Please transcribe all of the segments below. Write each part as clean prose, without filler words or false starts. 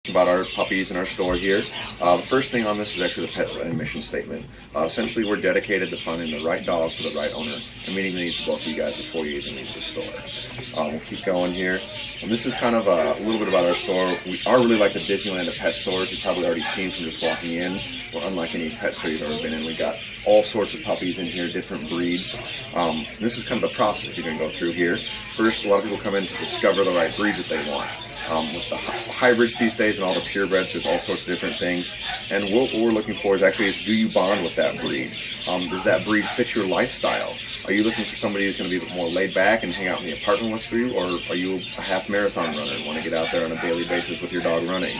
About our puppies in our store here. The first thing on this is actually the Petland mission statement. Essentially, we're dedicated to finding the right dog for the right owner and meeting the needs of both of you guys before you even leave the store. We'll keep going here. And this is kind of a little bit about our store. We are really like the Disneyland of pet stores. You've probably already seen from just walking in. We're unlike any pet store you've ever been in. We got all sorts of puppies in here, different breeds. This is kind of the process you're going to go through here. First, a lot of people come in to discover the right breed that they want. With the hybrids these days and all the purebreds, there's all sorts of different things. And what we're looking for is do you bond with that breed? Does that breed fit your lifestyle? Are you looking for somebody who's going to be a bit more laid back and hang out in the apartment with you? Or are you a half marathon runner and want to get out there on a daily basis with your dog running?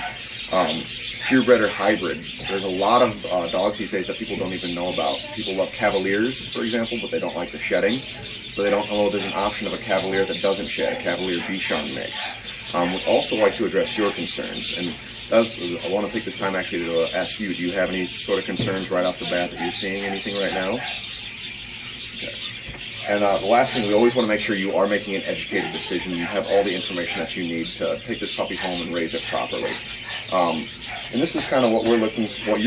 Purebred or hybrid. There's a lot of dogs these days that people don't even know about. People love Cavaliers, for example, but they don't like the shedding. So they don't know there's an option of a Cavalier that doesn't shed, a Cavalier Bichon mix. We'd also like to address your concerns. And I want to take this time actually to ask you, do you have any sort of concerns right off the bat that you're seeing anything right now? Okay. And the last thing, we always want to make sure you are making an educated decision. You have all the information that you need to take this puppy home and raise it properly. And this is kind of what you're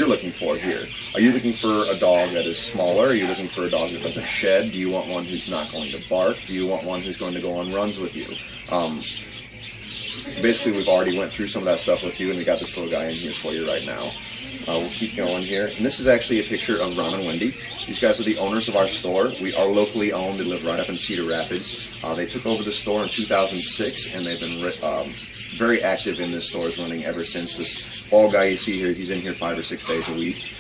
looking for here. Are you looking for a dog that is smaller? Are you looking for a dog that doesn't shed? Do you want one who's not going to bark? Do you want one who's going to go on runs with you? Basically, we've already went through some of that stuff with you, and we got this little guy in here for you right now. We'll keep going here. And this is actually a picture of Ron and Wendy. These guys are the owners of our store. We are locally owned. They live right up in Cedar Rapids. They took over the store in 2006, and they've been very active in this store, running ever since. This bald guy you see here, he's in here 5 or 6 days a week.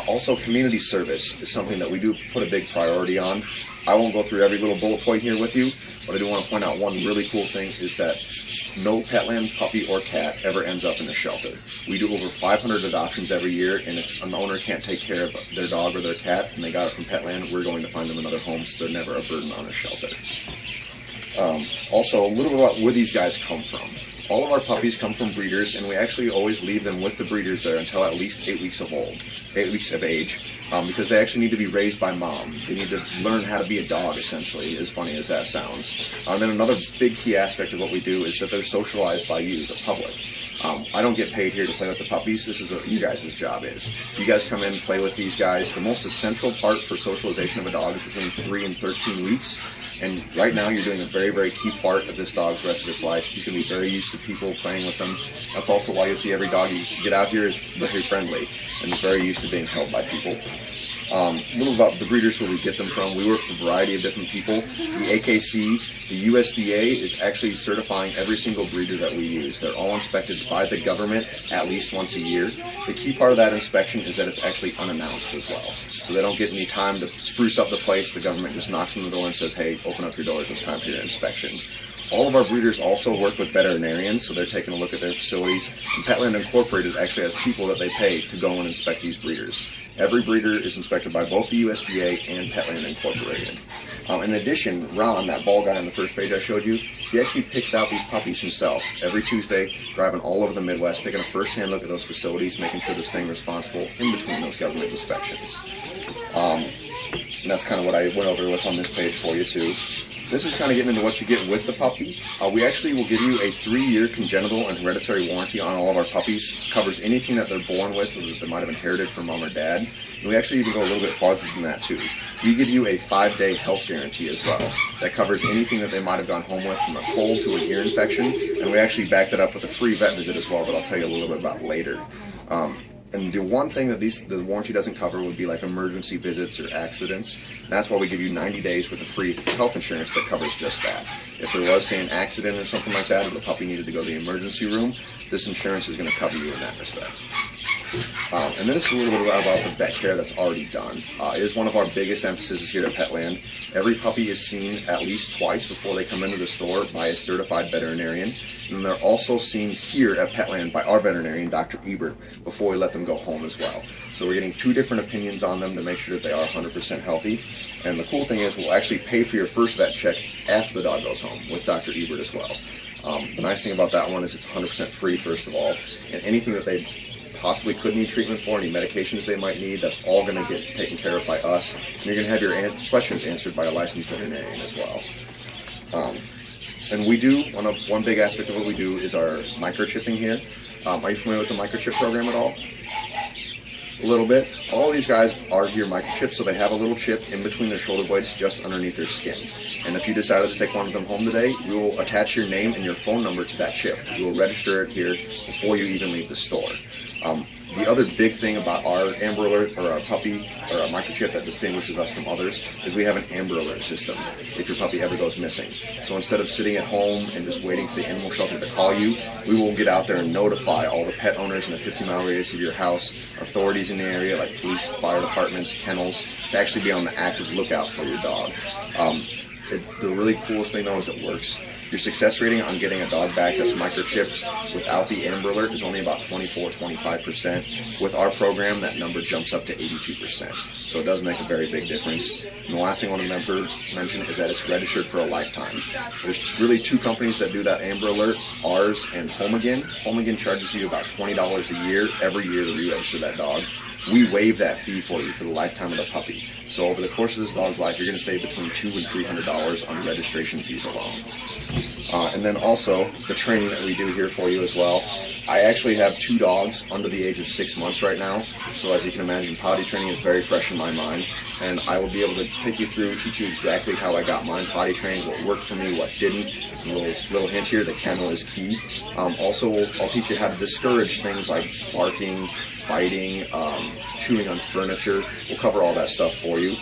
Also, community service is something that we do put a big priority on. I won't go through every little bullet point here with you, but I do want to point out one really cool thing is that no Petland puppy or cat ever ends up in a shelter. We do over 500 adoptions every year, and if an owner can't take care of their dog or their cat and they got it from Petland, we're going to find them another home so they're never a burden on a shelter. Also, a little bit about where these guys come from. All of our puppies come from breeders, and we actually always leave them with the breeders there until at least 8 weeks of age, because they actually need to be raised by mom. They need to learn how to be a dog, essentially, as funny as that sounds. And then another big key aspect of what we do is that they're socialized by you, the public. I don't get paid here to play with the puppies. This is what you guys' job is. You guys come in, play with these guys. The most essential part for socialization of a dog is between 3 and 13 weeks. And right now you're doing a very, very key part of this dog's rest of his life. He's going to be very used to people playing with them. That's also why you'll see every dog you get out here is very friendly and is very used to being held by people. A little about the breeders where we get them from. We work with a variety of different people. The AKC, the USDA is actually certifying every single breeder that we use. They're all inspected by the government at least once a year. The key part of that inspection is that it's actually unannounced as well. So they don't get any time to spruce up the place. The government just knocks on the door and says, hey, open up your doors, it's time for your inspection. All of our breeders also work with veterinarians, so they're taking a look at their facilities. And Petland Incorporated actually has people that they pay to go and inspect these breeders. Every breeder is inspected by both the USDA and Petland Incorporated. In addition, Ron, that bald guy on the first page I showed you, he actually picks out these puppies himself every Tuesday, driving all over the Midwest, taking a first-hand look at those facilities, making sure they're staying responsible in between those government inspections. And that's kind of what I went over with on this page for you too. This is kind of getting into what you get with the puppy. We actually will give you a 3-year congenital and hereditary warranty on all of our puppies. Covers anything that they're born with or that they might have inherited from mom or dad. And we actually even go a little bit farther than that too. We give you a 5-day health guarantee as well. That covers anything that they might have gone home with, from a cold to an ear infection. And we actually back that up with a free vet visit as well that I'll tell you a little bit about later. And the one thing that the warranty doesn't cover would be like emergency visits or accidents. And that's why we give you 90 days with a free health insurance that covers just that. If there was, say, an accident or something like that, or the puppy needed to go to the emergency room, this insurance is going to cover you in that respect. And then this is a little bit about the vet care that's already done. It is one of our biggest emphases here at Petland. Every puppy is seen at least twice before they come into the store by a certified veterinarian. And they're also seen here at Petland by our veterinarian, Dr. Ebert, before we let them go home as well. So we're getting 2 different opinions on them to make sure that they are 100% healthy. And the cool thing is we'll actually pay for your first vet check after the dog goes home with Dr. Ebert as well. The nice thing about that one is it's 100% free, first of all, and anything that they possibly could need treatment for, any medications they might need, that's all going to get taken care of by us. And you're going to have your questions answered by a licensed veterinarian as well. And we do, one big aspect of what we do is our microchipping here. Are you familiar with the microchip program at all? A little bit. All these guys are here microchipped, so they have a little chip in between their shoulder blades just underneath their skin. And if you decided to take one of them home today, we will attach your name and your phone number to that chip. We will register it here before you even leave the store. The other big thing about our Amber Alert, or our puppy, or our microchip that distinguishes us from others, is we have an Amber Alert system if your puppy ever goes missing. So instead of sitting at home and just waiting for the animal shelter to call you, we will get out there and notify all the pet owners in a 50-mile radius of your house, authorities in the area like police, fire departments, kennels, to actually be on the active lookout for your dog. The really coolest thing though is it works. Your success rating on getting a dog back that's microchipped without the Amber Alert is only about 24-25%. With our program, that number jumps up to 82%. So it does make a very big difference. And the last thing I want to mention is that it's registered for a lifetime. There's really two companies that do that Amber Alert, ours and Home Again. Home Again charges you about $20 a year, every year to re-register that dog. We waive that fee for you for the lifetime of the puppy. So over the course of this dog's life, you're going to save between $200 and $300 on registration fees alone. And then also the training that we do here for you as well. I actually have 2 dogs under the age of 6 months right now. So as you can imagine, potty training is very fresh in my mind. And I will be able to take you through, teach you exactly how I got mine potty trained, what worked for me, what didn't. A little hint here, the kennel is key. Also, I'll teach you how to discourage things like barking, biting, chewing on furniture. We'll cover all that stuff for you.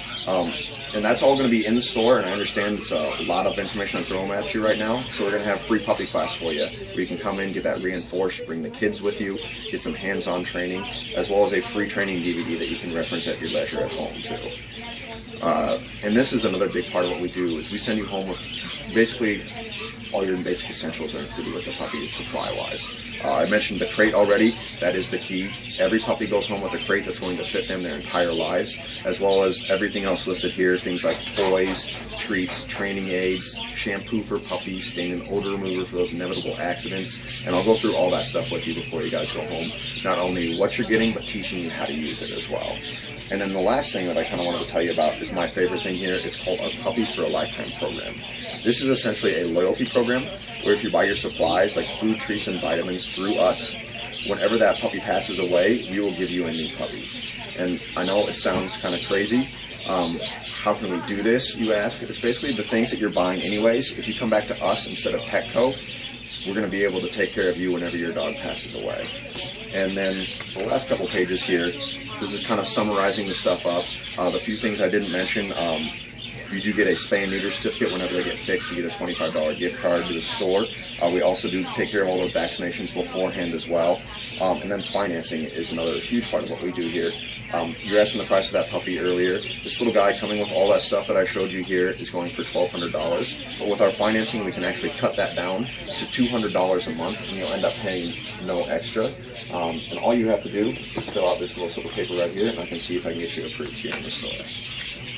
And that's all going to be in the store, and I understand it's a lot of information I'm throwing at you right now, so we're going to have free puppy class for you, where you can come in, get that reinforced, bring the kids with you, get some hands-on training, as well as a free training DVD that you can reference at your leisure at home, too. And this is another big part of what we do, is we send you home with basically all your basic essentials are included with the puppy supply-wise. I mentioned the crate already. That is the key. Every puppy goes home with a crate that's going to fit them their entire lives, as well as everything else listed here, things like toys, treats, training aids, shampoo for puppies, stain and odor remover for those inevitable accidents, and I'll go through all that stuff with you before you guys go home. Not only what you're getting, but teaching you how to use it as well. And then the last thing that I kind of wanted to tell you about is my favorite thing here. It's called our Puppies for a Lifetime program. This is essentially a loyalty program where if you buy your supplies like food, treats, and vitamins through us, whenever that puppy passes away, we will give you a new puppy. And I know it sounds kind of crazy. How can we do this, you ask? It's basically the things that you're buying anyways. If you come back to us instead of Petco, we're going to be able to take care of you whenever your dog passes away. And then the last couple pages here, this is kind of summarizing the stuff up. The few things I didn't mention, you do get a spay and neuter certificate whenever they get fixed. You get a $25 gift card to the store. We also do take care of all those vaccinations beforehand as well. And then financing is another huge part of what we do here. You're asking the price of that puppy earlier. This little guy coming with all that stuff that I showed you here is going for $1,200. But with our financing, we can actually cut that down to $200 a month, and you'll end up paying no extra. And all you have to do is fill out this little slip of paper right here, and I can see if I can get you approved here in the store.